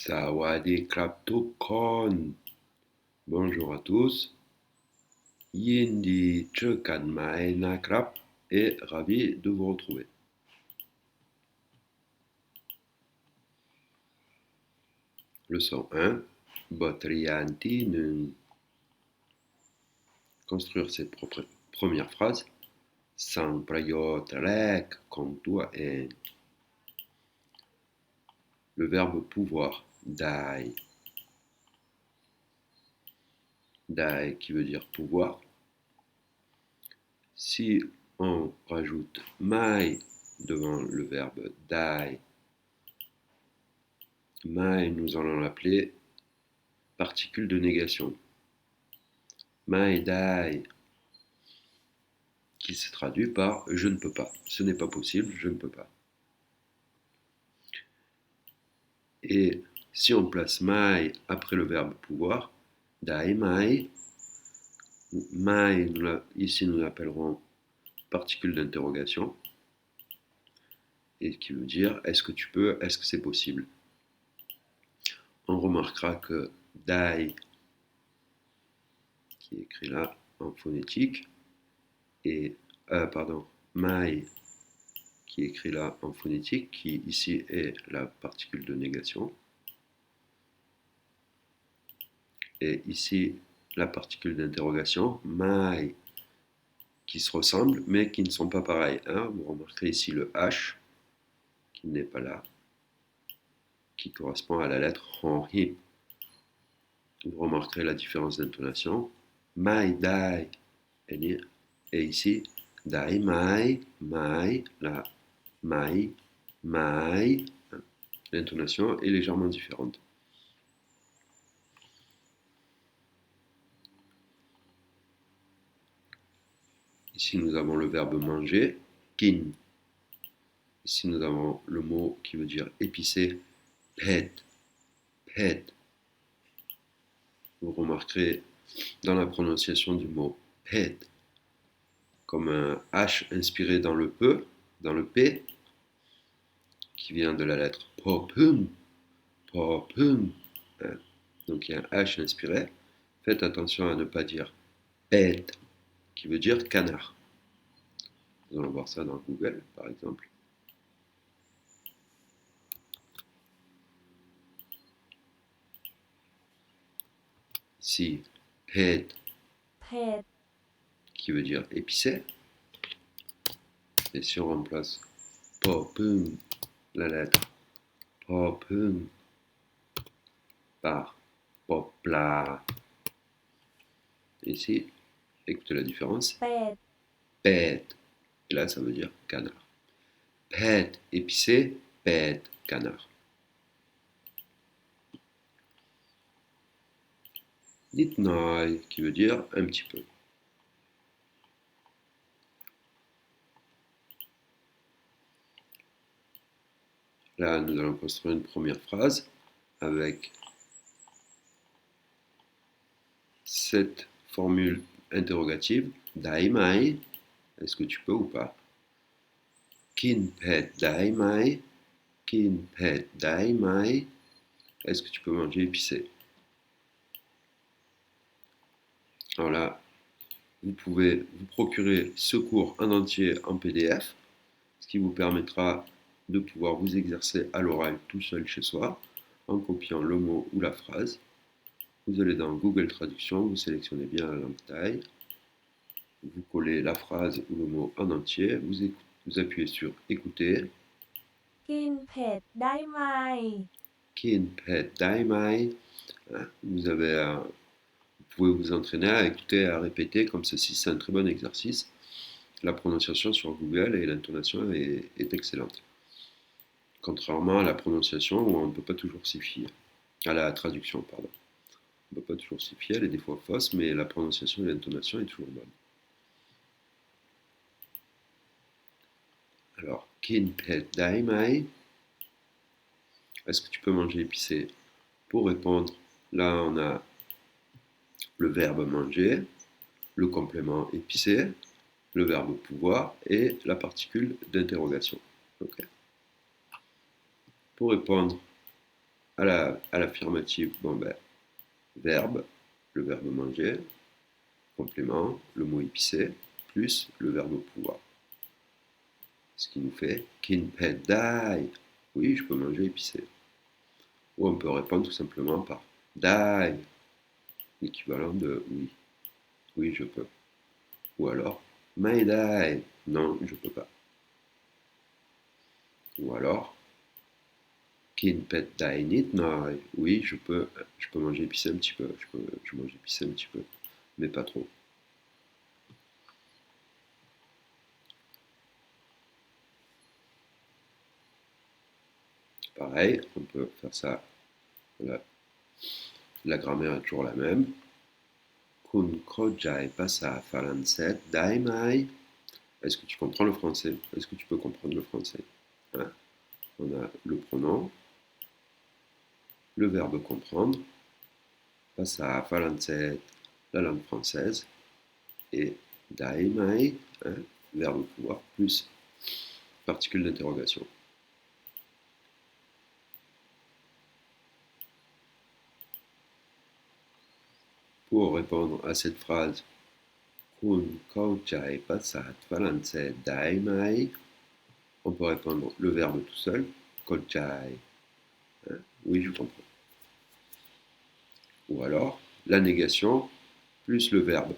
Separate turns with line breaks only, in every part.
สวัสดีครับทุกคน Bonjour à tous ยินดีเจอกันใหม่นะครับ et ravi de vous retrouver. Leçon 1 บทเรียนที่1 construire ses propres premières phrases สร้างประโยชน์แรกของตัวเอง Le verbe pouvoir ได้ qui veut dire pouvoir. Si on rajoute mai devant le verbe dai, mai, nous allons l'appeler particule de négation. Mai dai, qui se traduit par je ne peux pas. Ce n'est pas possible, je ne peux pas. Et si on place mai après le verbe pouvoir, dai mai, mai, ici nous l'appellerons particule d'interrogation, et qui veut dire est-ce que tu peux, est-ce que c'est possible. On remarquera que dai, qui est écrit là en phonétique, et mai, qui est écrit là en phonétique, qui ici est la particule de négation, et ici la particule d'interrogation, mai, qui se ressemblent mais qui ne sont pas pareils. Hein. Vous remarquerez ici le H, qui n'est pas là, qui correspond à la lettre Honhi. Vous remarquerez la différence d'intonation. Mai dai, et ici dai mai, mai, la mai, mai. L'intonation est légèrement différente. Ici, nous avons le verbe manger, kin. Ici, nous avons le mot qui veut dire épicé, pet, pet. Vous remarquerez dans la prononciation du mot pet, comme un H inspiré dans le P, qui vient de la lettre popum, popum. Donc il y a un H inspiré. Faites attention à ne pas dire pet, qui veut dire canard. Nous allons voir ça dans Google, par exemple. Ici, pet, qui veut dire épicé. Et si on remplace popum, la lettre popum, par popla. Ici, écoutez la différence. Pet. Et là, ça veut dire canard. Pet, épicé, pet, canard. Litnoi, qui veut dire un petit peu. Là, nous allons construire une première phrase avec cette formule interrogative. Daimai, est-ce que tu peux ou pas? Kin pet daimai, kin pet daimai, est-ce que tu peux manger épicé? Alors là, vous pouvez vous procurer ce cours en entier en PDF, ce qui vous permettra de pouvoir vous exercer à l'oral tout seul chez soi, en copiant le mot ou la phrase. Vous allez dans Google Traduction, vous sélectionnez bien la langue thaï, vous collez la phrase ou le mot en entier, vous appuyez sur écouter.
Kin pet dai mai.
Kin pet dai mai. Vous pouvez vous entraîner à écouter et à répéter comme ceci, c'est un très bon exercice. La prononciation sur Google et l'intonation est excellente. Contrairement à la prononciation où on ne peut pas toujours s'y fier. À la traduction, pardon. On ne peut pas toujours s'y fier, elle est des fois fausse, mais la prononciation et l'intonation est toujours bonne. Alors, kin pet dai mai. Est-ce que tu peux manger épicé? Pour répondre, là on a le verbe manger, le complément épicé, le verbe pouvoir et la particule d'interrogation. Okay. Pour répondre, À l'affirmative, bon ben, verbe, le verbe manger, complément, le mot épicé, plus le verbe pouvoir. Ce qui nous fait kin pet dai. Oui, je peux manger épicé. Ou on peut répondre tout simplement par dai, l'équivalent de oui. Oui, je peux. Ou alors mai dai. Non, je peux pas. Ou alors kin pet dai nit noi. Oui, je peux manger épicé un petit peu. Je mange épicé un petit peu, mais pas trop. Pareil, on peut faire ça. La grammaire est toujours la même. Kun kojai pasa falanset dai mai. Est-ce que tu comprends le français? Est-ce que tu peux comprendre le français? Hein? On a le pronom, le verbe comprendre, pasa falanset, la langue française, et dai mai, hein, verbe pouvoir, plus particule d'interrogation. Pour répondre à cette phrase, kun kojai pasa falanset dai mai, on peut répondre le verbe tout seul, kojai. Hein? Oui, je comprends. Ou alors, la négation plus le verbe.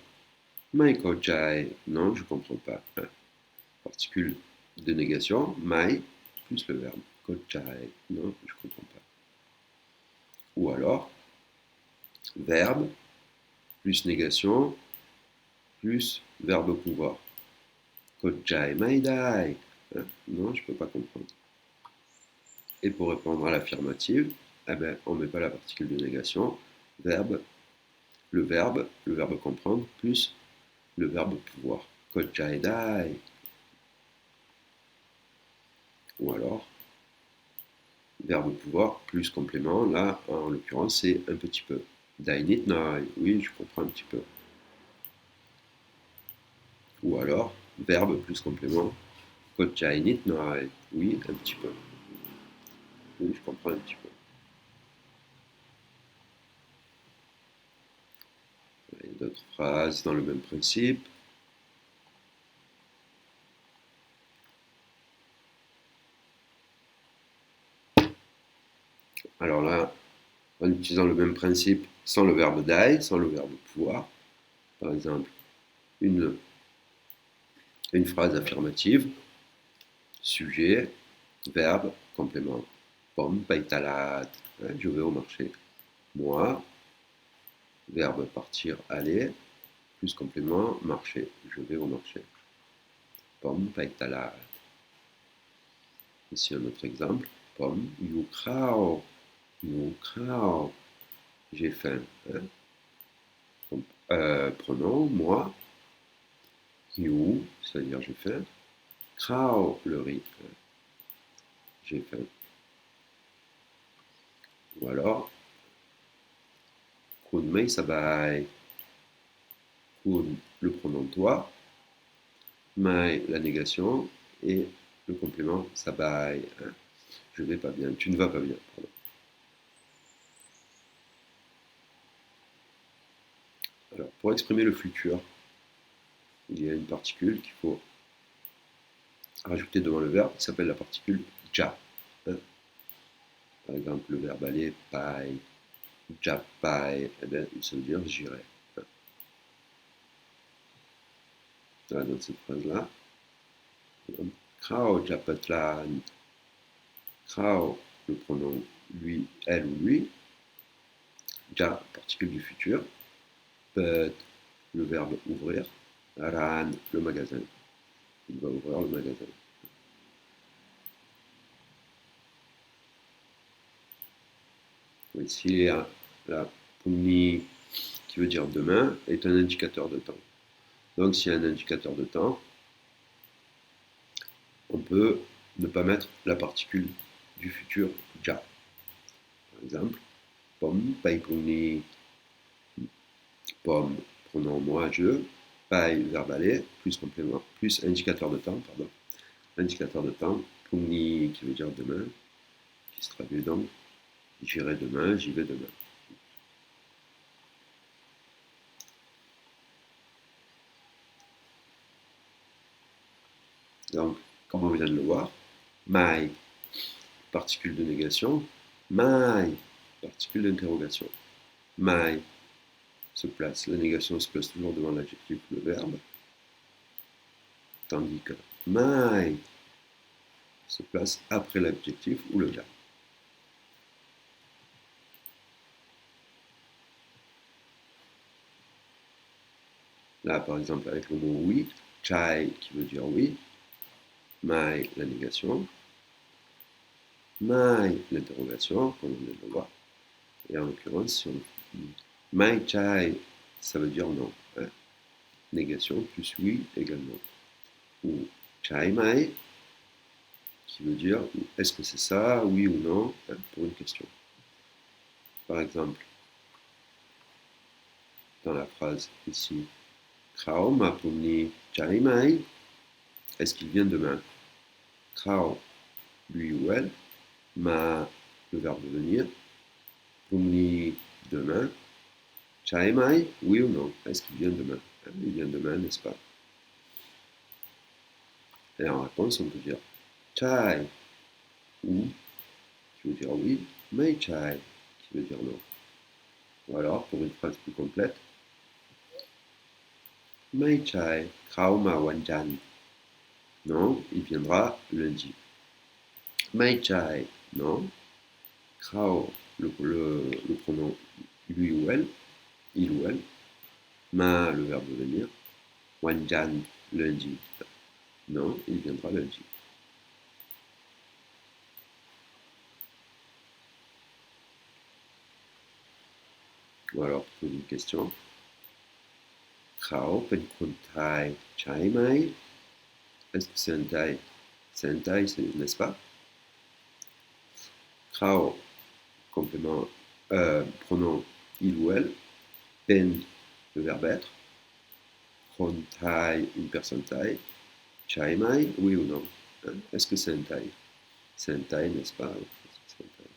Mai kojai. Non, je ne comprends pas. Hein? Particule de négation, mai plus le verbe. Kojai. Non, je ne comprends pas. Ou alors, verbe plus négation plus verbe pouvoir. Kojai mai dai. Hein? Non, je ne peux pas comprendre. Et pour répondre à l'affirmative, eh ben, on ne met pas la particule de négation. Verbe, le verbe comprendre, plus le verbe pouvoir. Kojai dai. Ou alors, verbe pouvoir plus complément. Là, en l'occurrence, c'est un petit peu. Dai nit nai. Oui, je comprends un petit peu. Ou alors, verbe plus complément. Kojai nit nai. Oui, un petit peu. Oui, je comprends un petit peu. Il y a d'autres phrases dans le même principe. Alors là, en utilisant le même principe sans le verbe dai, sans le verbe pouvoir, par exemple, une phrase affirmative, sujet, verbe, complément. Pom paitalat, hein, je vais au marché. Moi, verbe partir, aller, plus complément, marché. Je vais au marché. Pom paitalat. Ici un autre exemple. Pom yu krao. Yu krao. J'ai faim. Hein. Donc, pronom, moi. Yu, c'est-à-dire j'ai faim. Krao, le riz. Hein. J'ai faim. Ou alors, kun mei sabai. Kun, le pronom toi. Mai, la négation. Et le complément sabai. Hein. Je vais pas bien. Tu ne vas pas bien. Pardon. Alors, pour exprimer le futur, il y a une particule qu'il faut rajouter devant le verbe qui s'appelle la particule ja. Hein. Par exemple, le verbe aller, pai, ja pai, eh bien, ça veut dire j'irai. Hein. Voilà, dans cette phrase-là, krao japatlan, krao, le pronom lui, elle ou lui, ja, particule du futur, pet, le verbe ouvrir, ran, le magasin. Il va ouvrir le magasin. Ici, la puni, qui veut dire demain, est un indicateur de temps. Donc, s'il y a un indicateur de temps, on peut ne pas mettre la particule du futur ja. Par exemple, pom, pai puni, pom, pronom moi, je, pai, verbe aller, plus complément, plus indicateur de temps, pardon. Indicateur de temps, puni, qui veut dire demain, qui se traduit donc J'irai demain, j'y vais demain. Donc, comme on vient de le voir, my, particule de négation, my, particule d'interrogation. My se place, la négation se place toujours devant l'adjectif ou le verbe, tandis que my se place après l'adjectif ou le verbe. Là, par exemple, avec le mot oui, chai qui veut dire oui, my la négation, my l'interrogation, comme on vient de le voir. Et en l'occurrence, si on dit my chai, ça veut dire non. Hein. Négation plus oui également. Ou chai mai, qui veut dire est-ce que c'est ça, oui ou non, hein, pour une question. Par exemple, dans la phrase ici, Krao m'a promené chai mai, est-ce qu'il vient demain? Krao, lui ou elle, m'a, le verbe venir, promené demain, chai mai, oui ou non, est-ce qu'il vient demain? Il vient demain, n'est-ce pas? Et en réponse, on peut dire chai, ou, qui veut dire oui, mai chai, qui veut dire non. Ou alors, pour une phrase plus complète, mai chai, krao ma wanjan. Non, il viendra lundi. Mai chai, non. Krao, le pronom lui ou elle, il ou elle. Ma, le verbe venir. Wanjan, lundi. Non, il viendra lundi. Ou alors, pour une question. Krao pen kun thai chai mai. Est-ce que c'est un Thai? C'est un Thai, n'est-ce pas? Krao, complément, pronom il ou elle. Pen, le verbe être. Kon Thai, une personne Thai. Chai mai, oui ou non? Hein? Est-ce que c'est un Thai? C'est un Thai, n'est-ce pas? C'est un Thai.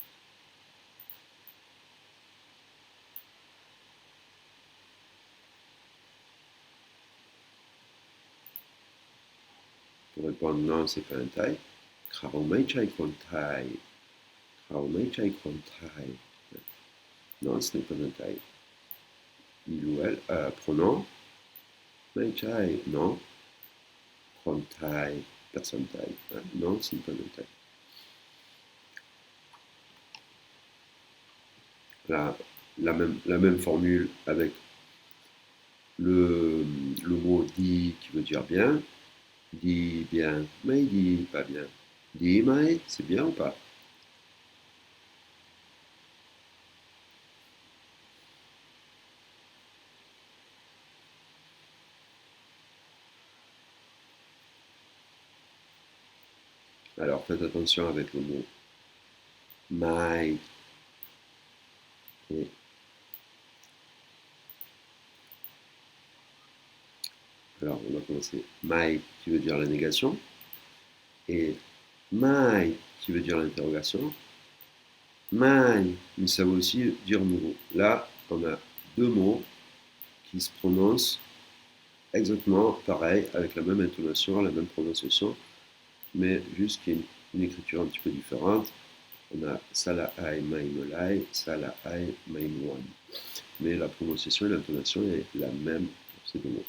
Pour répondre non, c'est pas un Thai. Krao mai chai kon Thai. Krao mai chai kon Thai. Non, ce n'est pas un Thai. Il ou elle, pronom. Mai chai, non. Kon Thai, personne Thai. Hein? Non, ce n'est pas un Thai. La même formule avec le mot dit qui veut dire bien. Dit bien, mais dit pas bien. Dit mais, c'est bien ou pas? Alors faites attention avec le mot my. Et alors on va commencer. My qui veut dire la négation. Et my qui veut dire l'interrogation. My, mais ça veut aussi dire nouveau. Là, on a deux mots qui se prononcent exactement pareil, avec la même intonation, la même prononciation, mais juste qu'il y a une écriture un petit peu différente. On a Salahay Maimolai, Salahay Maimouan. Mais la prononciation et l'intonation est la même pour ces deux mots.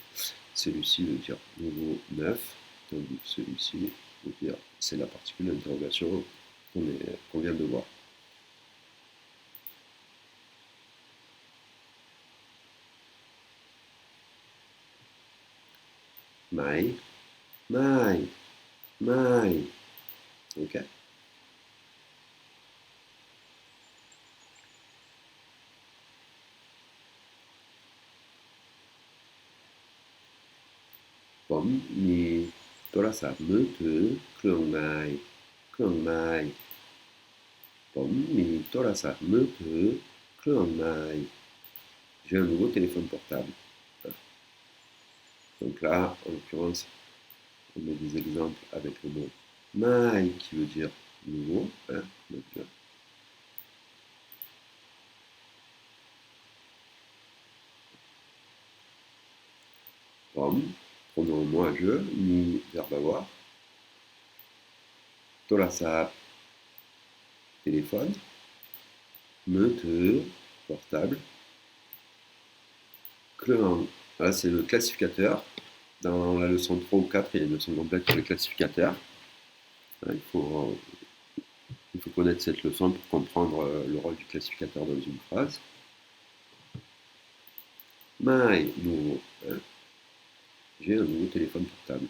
Celui-ci veut dire nouveau neuf, tandis que celui-ci veut dire c'est la particule d'interrogation qu'on vient de voir. My, my, my. Ok?ผมมีโทรศัพท์มือถือเครื่องไม้ผมมีโทรศัพท์มือถือเครื่องไม้ J'ai un nouveau téléphone portable. Donc là, en l'occurrence, on met des exemples avec le mot mai qui veut dire nouveau. Hein, jeu, mi, verbe avoir. Tolasap, téléphone. Me, portable. Clean, là c'est le classificateur. Dans la leçon 3 ou 4, il y a une leçon complète sur les classificateurs. Il faut connaître cette leçon pour comprendre le rôle du classificateur dans une phrase. My, nouveau. J'ai un nouveau téléphone portable.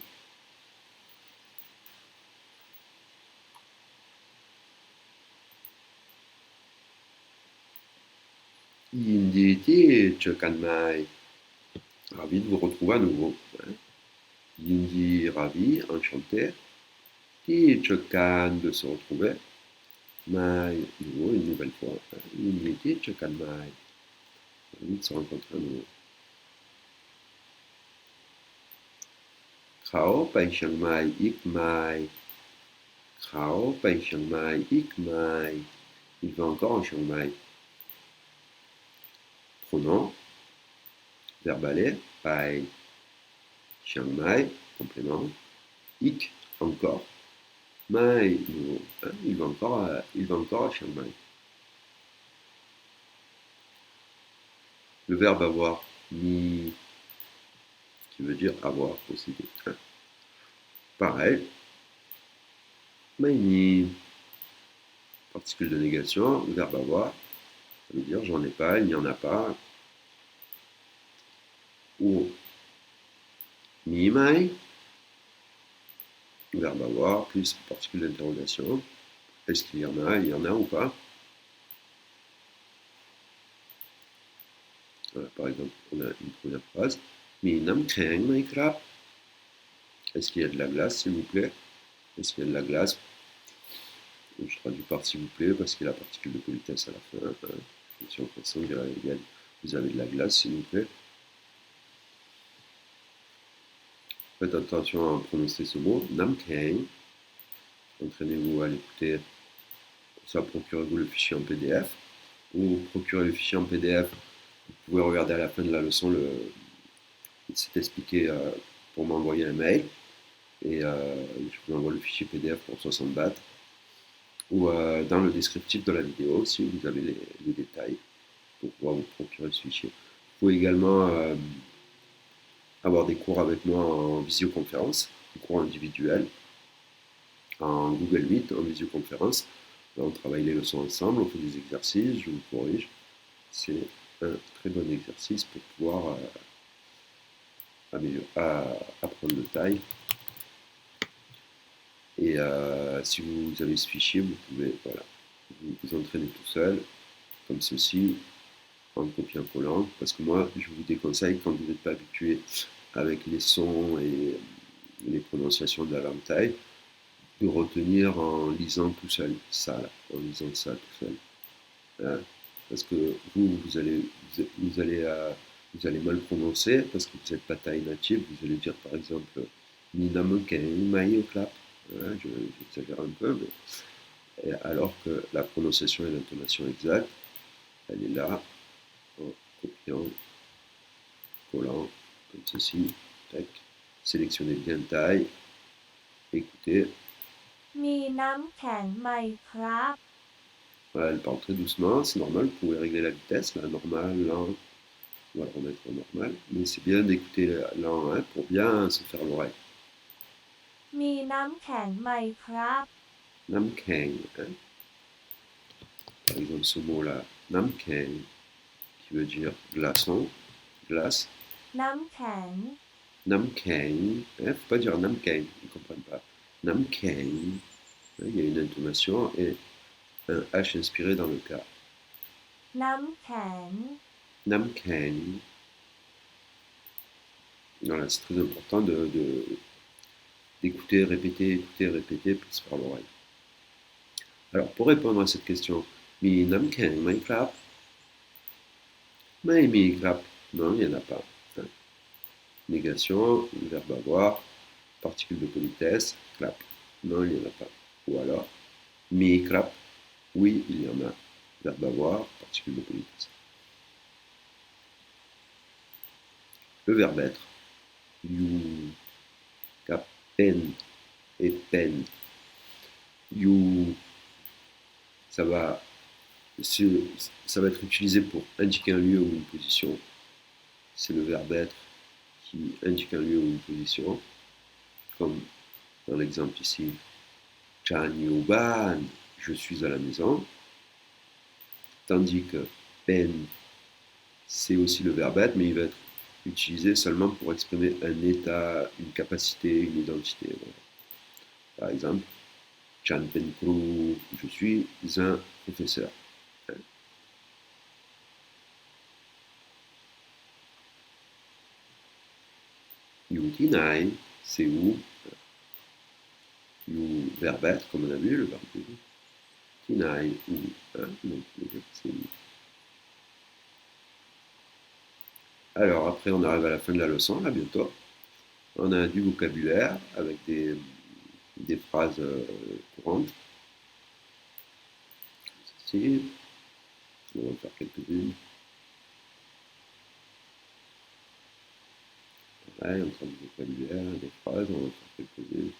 Yindi, Chokanmai. Ravi de vous retrouver à nouveau. Yindi, ravi, enchanté. Ti, Chokan, de se retrouver. Mai, nouveau, une nouvelle fois. Yindi, Chokanmai. Ravi de se rencontrer à nouveau. Khao, Pai Chiang Mai, Ik Mai. Khao, Pai Chiang Mai, Ik Mai. Il va encore en Chiang Mai. Pronom, verbe aller, Pai Chiang Mai, complément. Ik, encore. Mai, nouveau. Il va encore à Chiang Mai. Le verbe avoir, ni, qui veut dire avoir, posséder. Pareil. Mai ni, particule de négation, le verbe avoir, ça veut dire j'en ai pas, il n'y en a pas. Ou mi mai, verbe avoir, plus particule d'interrogation. Est-ce qu'il y en a? Il y en a ou pas? Voilà, par exemple, on a une première phrase. Mi nam kreng mai krap. Est-ce qu'il y a de la glace, s'il vous plaît? Est-ce qu'il y a de la glace? Je traduis par s'il vous plaît parce qu'il y a la particule de politesse à la fin. Si en français, on dirait vous avez de la glace, s'il vous plaît. Faites attention à prononcer ce mot. Nam kreng. Entraînez-vous à l'écouter. Ça, procurez-vous le fichier en PDF. Ou procurez le fichier en PDF. Vous pouvez regarder à la fin de la leçon c'est expliqué pour m'envoyer un mail. Et je vous envoie le fichier PDF pour 60 bahts. Ou dans le descriptif de la vidéo si vous avez les détails pour pouvoir vous procurer ce fichier. Vous pouvez également avoir des cours avec moi en visioconférence, des cours individuels, en Google Meet, en visioconférence. Là, on travaille les leçons ensemble, on fait des exercices, je vous corrige. C'est un très bon exercice pour pouvoir apprendre le taille. Et si vous avez ce fichier, vous pouvez vous entraîner tout seul, comme ceci, en copiant-collant. Parce que moi, je vous déconseille, quand vous n'êtes pas habitué avec les sons et les prononciations de la langue thaï, de retenir en lisant tout seul, en lisant ça tout seul. Parce que vous allez mal prononcer, parce que vous n'êtes pas thaï natif, vous allez dire par exemple Minamoken, Maïoklap. J'exagère un peu, mais alors que la prononciation et l'intonation exacte, elle est là, en copiant, collant, comme ceci, tac. Sélectionnez bien taille, écoutez.
มีน้ำแข็งไหมครับ
Voilà, elle parle très doucement, c'est normal, vous pouvez régler la vitesse, la normale, lent, on va le remettre en normal, mais c'est bien d'écouter lent pour bien se faire l'oreille.
มีน้ำแข็งไหมครับ
Namkeng, par exemple ce mot-là, Namkeng, qui veut dire glaçon, glace.
น้ำแข็ง
Namkeng, faut pas dire Namkeng, ils ne comprennent pas. Namkeng, il y a une intonation et un H inspiré dans le cas.
น้ำแข็ง
Namkeng. Voilà, c'est très important d'écouter, répéter, plus par l'oreille. Alors, pour répondre à cette question, Mi Namkeng, Mai Clap, Mai Mi Clap, non, il n'y en a pas. Négation, verbe avoir, particule de politesse, clap. Non, il n'y en a pas. Ou alors, mi clap, oui, il y en a. Verbe avoir, particule de politesse. Le verbe être, you, pen et pen. You, ça va, ça va être utilisé pour indiquer un lieu ou une position. C'est le verbe être qui indique un lieu ou une position. Comme dans l'exemple ici, Chanyuban, je suis à la maison. Tandis que pen, c'est aussi le verbe être, mais il va être utilisé seulement pour exprimer un état, une capacité, une identité. Voilà. Par exemple, Chan Penkru, je suis un professeur. Yutinai, c'est où? You, verbe être, comme on a vu, le verbe être. Tinai, ou, donc c'est où. Alors, après, on arrive à la fin de la leçon, là, bientôt. On a du vocabulaire avec des phrases courantes. Ici, on va faire quelques-unes. Pareil, on prend du vocabulaire, des phrases, on va faire quelques-unes.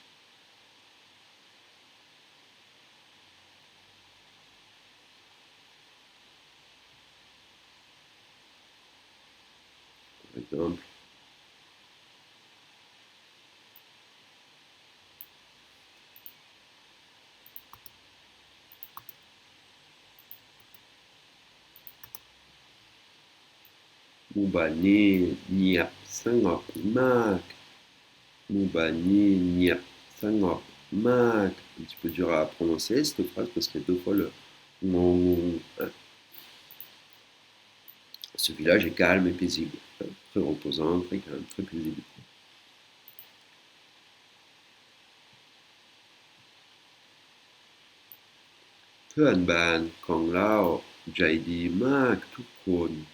Par exemple, Mubani niap sangop mak. Mubani niap sangop mak. Un petit peu dur à prononcer cette phrase parce qu'il y a deux fois le mot. Ce village est calme et paisible, très reposant, très calme, très paisible. Tuan ban Kong Lao, Jaidi Mak, Tukon.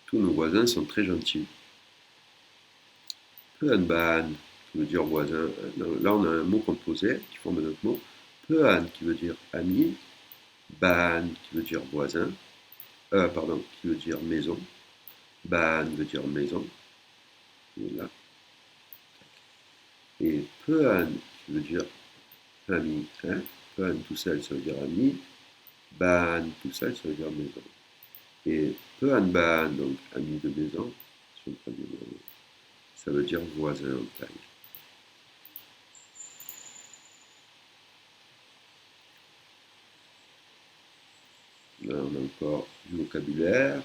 Tous nos voisins sont très gentils. Tuan ban, qui veut dire voisin. Là, on a un mot composé qui forme notre mot. Tuan, qui veut dire ami. Ban, qui veut dire voisin. Pardon, qui veut dire maison. Ban veut dire maison. Et là. Et Pean, qui veut dire ami. Hein? Pean tout seul, ça veut dire ami. Ban tout seul, ça veut dire maison. Et Pean Ban, donc ami de maison, si on traduit, ça veut dire voisin en taille. Là, on a encore du vocabulaire.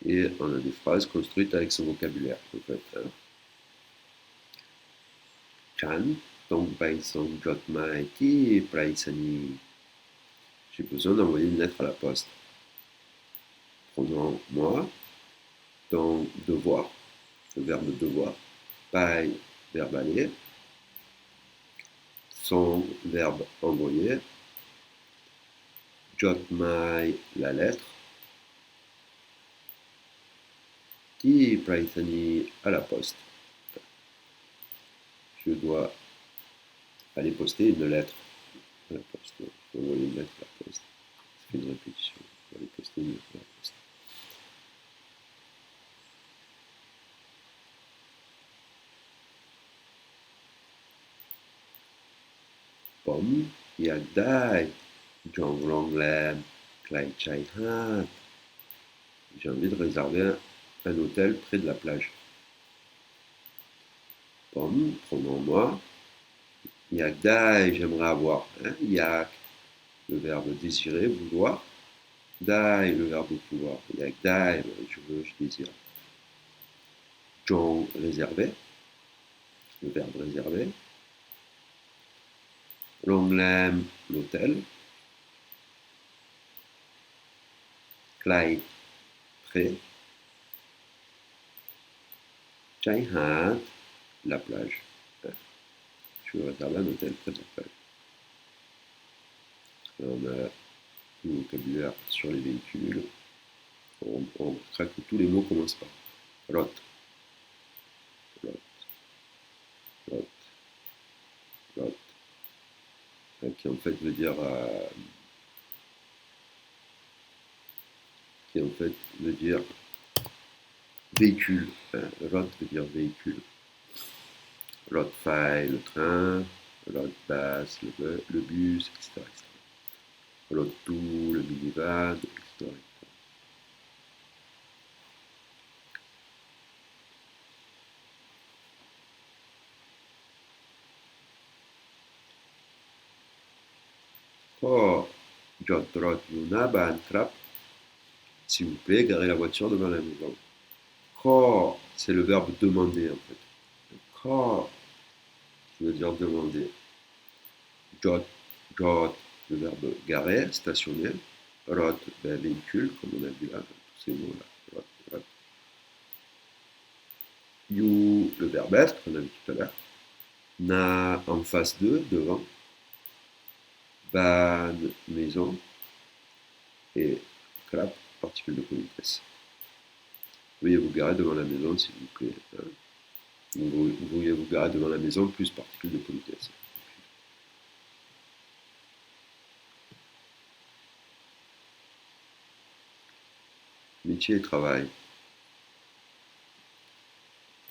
Et on a des phrases construites avec ce vocabulaire. En fait, hein. Chan, Tong Pai Song Jot Mai Ti Praisani. J'ai besoin d'envoyer une lettre à la poste. Prenons moi, ton devoir, le verbe devoir. Pai, verbe aller. Son, verbe envoyer. Jot Mai, la lettre. Ti Praithani, à la poste. Je dois aller poster une lettre à la poste. Je dois envoyer une lettre à la poste. Ça fait une répétition. Je dois aller poster une lettre à la poste. Pomme, Yagdai, Jong Long Lam, Klai Chai Hat. J'ai envie de réserver un hôtel près de la plage. Pomme, pronom-moi. Yagdai, j'aimerais avoir. Hein? Yak, le verbe désirer, vouloir. Dai, le verbe pouvoir. Yagdai, je veux, je désire. Jong, réservé, le verbe réservé. Longlem, l'hôtel. Clyde, près. Chai Hat, la plage. Je veux réserver un hôtel près de la plage. Là, on a le vocabulaire sur les véhicules. On remarquera que tous les mots commencent par lot, lot, lot, lot, qui en fait veut dire qui en fait veut dire véhicule. Rot veut dire véhicule. Rotfai, le train. Rotbus, le bus, etc. Rotou, le minivan, etc. Ko Jotrot Yuna Bantrap, s'il vous plaît, garez la voiture devant la maison. Ko, c'est le verbe demander en fait. Ko, qui veut dire demander. Jot, jot, le verbe garer, stationner. Rot, ben, véhicule, comme on a vu là, tous ces mots-là. Rot, rot. You, le verbe être, qu'on a vu tout à l'heure. Na, en face de, devant. Ban, maison. Et clap, particule de politesse. Veuillez vous garer devant la maison, s'il vous plaît. Hein. Vous vouliez vous garer devant la maison, plus particule de politesse. Métier et travail.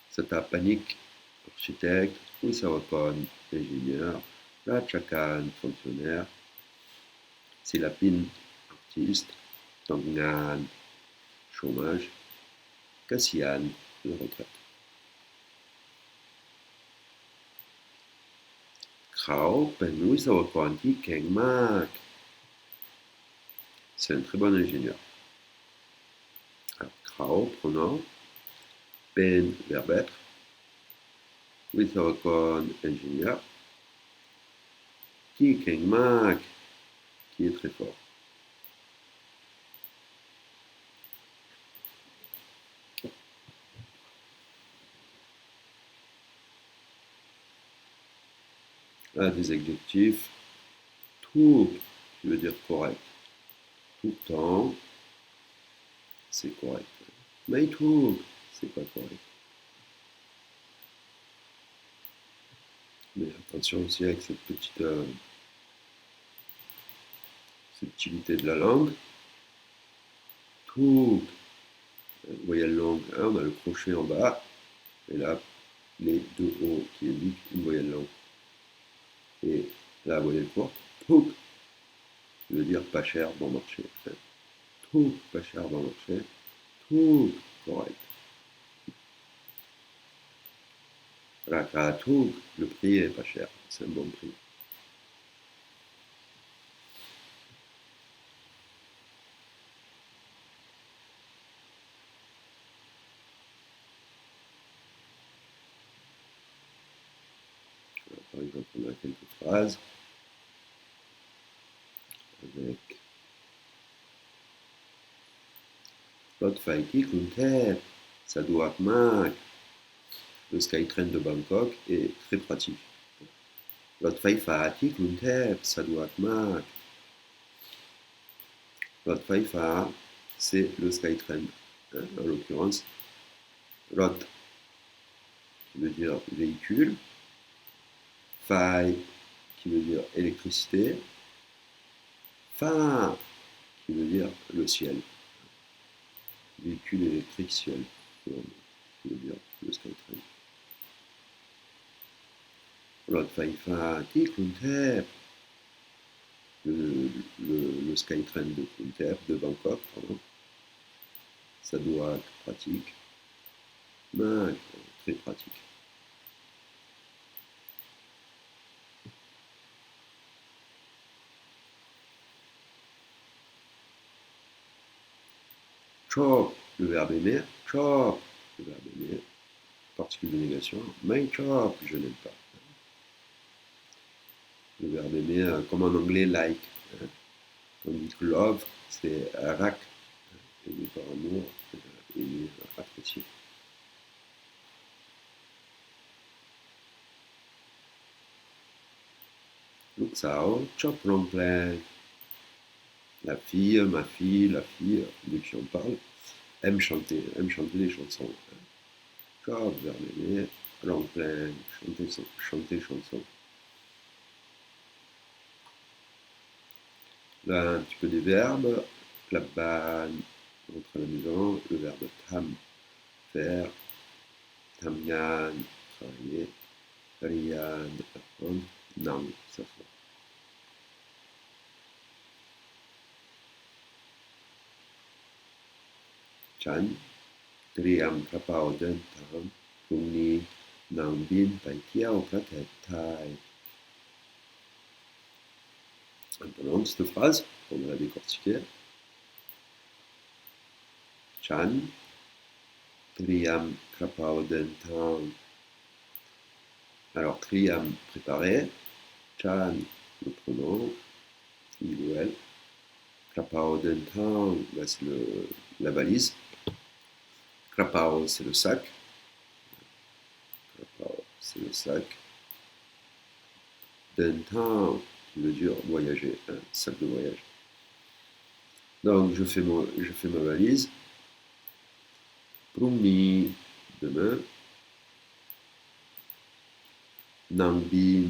Sata panique, architecte. Wisawakon, ingénieur. Rachakan, fonctionnaire. Silapin, artiste. Tangan, chômage. Kassian, la retraite. Krao, ben Wisawakon, qui Keng Mak. C'est un très bon ingénieur. Alors, Krao, pronom. Ben, verbe être. Wisawakon, ingénieur. Qui Keng Mak, qui est très fort. Là, des adjectifs. Tout, qui veut dire correct. Tout le temps, c'est correct. Mais tout, c'est pas correct. Mais attention aussi avec cette petite subtilité de la langue. Tout, voyelle longue, hein, on a le crochet en bas, et là, les deux hauts qui indiquent une voyelle longue. Et la voyelle courte, tout, qui veut dire pas cher, bon marché. Hein. Tout, pas cher, bon marché. Tout, correct. Rakatou, le prix est pas cher, c'est un bon prix. Par exemple, on a quelques phrases avec l'autre faïti Kuntet, ça doit mak. Le Skytrain de Bangkok est très pratique. L'autre faïti Kuntet, ça doit mak. L'autre faïfa, c'est le Skytrain. Hein, en l'occurrence, l'autre qui veut dire véhicule, faille qui veut dire électricité, fa qui veut dire le ciel. Véhicule électrique ciel, qui veut dire le Skytrain. L'autre faïfa, ti Kuntep, le Skytrain de Kuntep, de Bangkok, pardon. Ça doit être pratique, mais très pratique. Chop, le verbe aimer, chop, le verbe aimer, particule de négation, my chop, je n'aime pas. Le verbe aimer, comme en anglais, like. Hein. Tandis que love, c'est rak, aimer par amour, aimer, apprécier. Luxao, chop long La fille, ma fille, la fille, de qui on parle, aime chanter des chansons. Hein. Chop, verbe aimer, long chanter chanson. Là, un petit peu des verbes. Klapban, Rentrer à la maison, le verbe tam, faire, tamyan, travailler, rian, apprendre, nang, s'asseoir. Chan, triam krapao den tam, pungni, nang bin, pai tiao, pratet, tai. Un peu longue cette phrase, on va la décortiquer. Chan, triam krapao den tam. Alors, triam, préparé. Chan, le pronom, il ou elle. Krapao den tam, bah, c'est la valise. Krapao, c'est le sac. Krapao, c'est le sac. Den tam, qui veut dire voyager, un sac de voyage. Donc, je fais ma valise. Prumni, demain. Nang bin,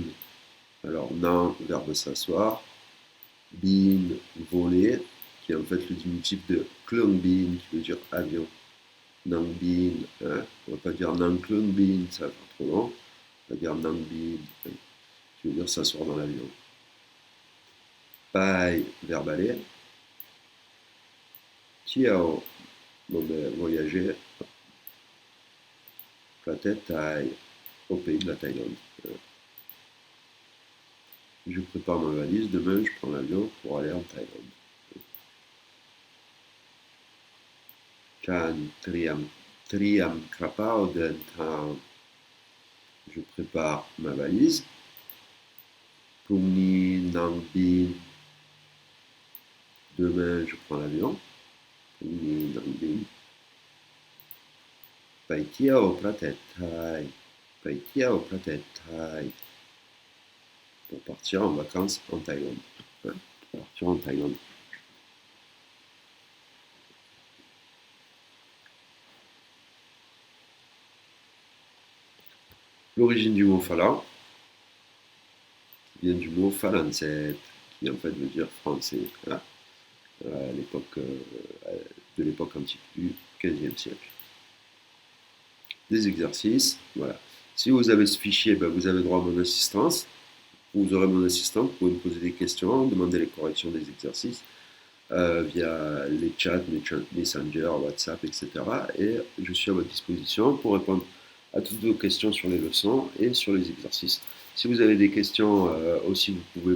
alors nang, verbe s'asseoir. Bin, voler, qui est en fait le diminutif de klung bin, qui veut dire avion. Nang bin, hein, on va pas dire nang klung bin, ça va faire trop long. On va dire nang bin, hein, qui veut dire s'asseoir dans l'avion. Pai, verbe aller. Tiao, bon ben, voyager. Pratet Thai, au pays de la Thaïlande. Je prépare ma valise, demain je prends l'avion pour aller en Thaïlande. Chan triam krapao den tam. Je prépare ma valise. Pungni nang bin. Demain je prends l'avion. Pungni nang bin. Pai tiao pratet Thai. Pai tiao pratet Thai. Pour partir en vacances en Thaïlande. Hein, pour partir en Thaïlande. L'origine du mot falan vient du mot falancet, qui en fait veut dire français, hein, à l'époque, de l'époque antique du XVe siècle. Des exercices, voilà. Si vous avez ce fichier, ben vous avez droit à mon assistance. Vous aurez mon assistant, vous pouvez me poser des questions, demander les corrections des exercices via les chats, Messenger, WhatsApp, etc. Et je suis à votre disposition pour répondre à toutes vos questions sur les leçons et sur les exercices. Si vous avez des questions aussi, vous pouvez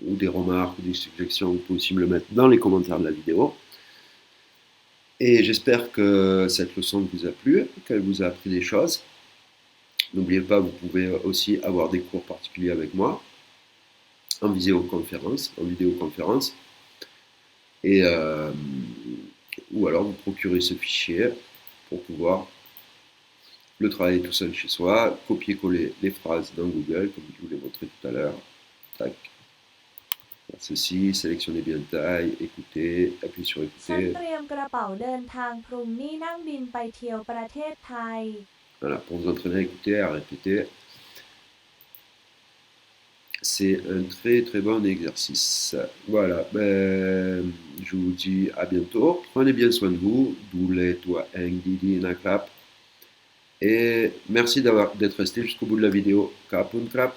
ou des remarques ou des suggestions, vous pouvez aussi me le mettre dans les commentaires de la vidéo. Et j'espère que cette leçon vous a plu, qu'elle vous a appris des choses. N'oubliez pas, vous pouvez aussi avoir des cours particuliers avec moi, en vidéoconférence, et ou alors vous procurez ce fichier pour pouvoir le travailler tout seul chez soi, copier-coller les phrases dans Google, comme je vous l'ai montré tout à l'heure. Tac. Faire ceci, sélectionnez bien taille, écoutez, appuyez sur
ฉัน
écouter.
เตรียมกระเป๋าเดินทางพรุ่งนี้นั่งบินไปเที่ยวประเทศไทย
Voilà, pour vous entraîner à écouter, à répéter. C'est un très très bon exercice. Voilà, ben, je vous dis à bientôt. Prenez bien soin de vous. Doulet, toi, Didi, Nakrap. Et merci d'être resté jusqu'au bout de la vidéo. Kapun Krap.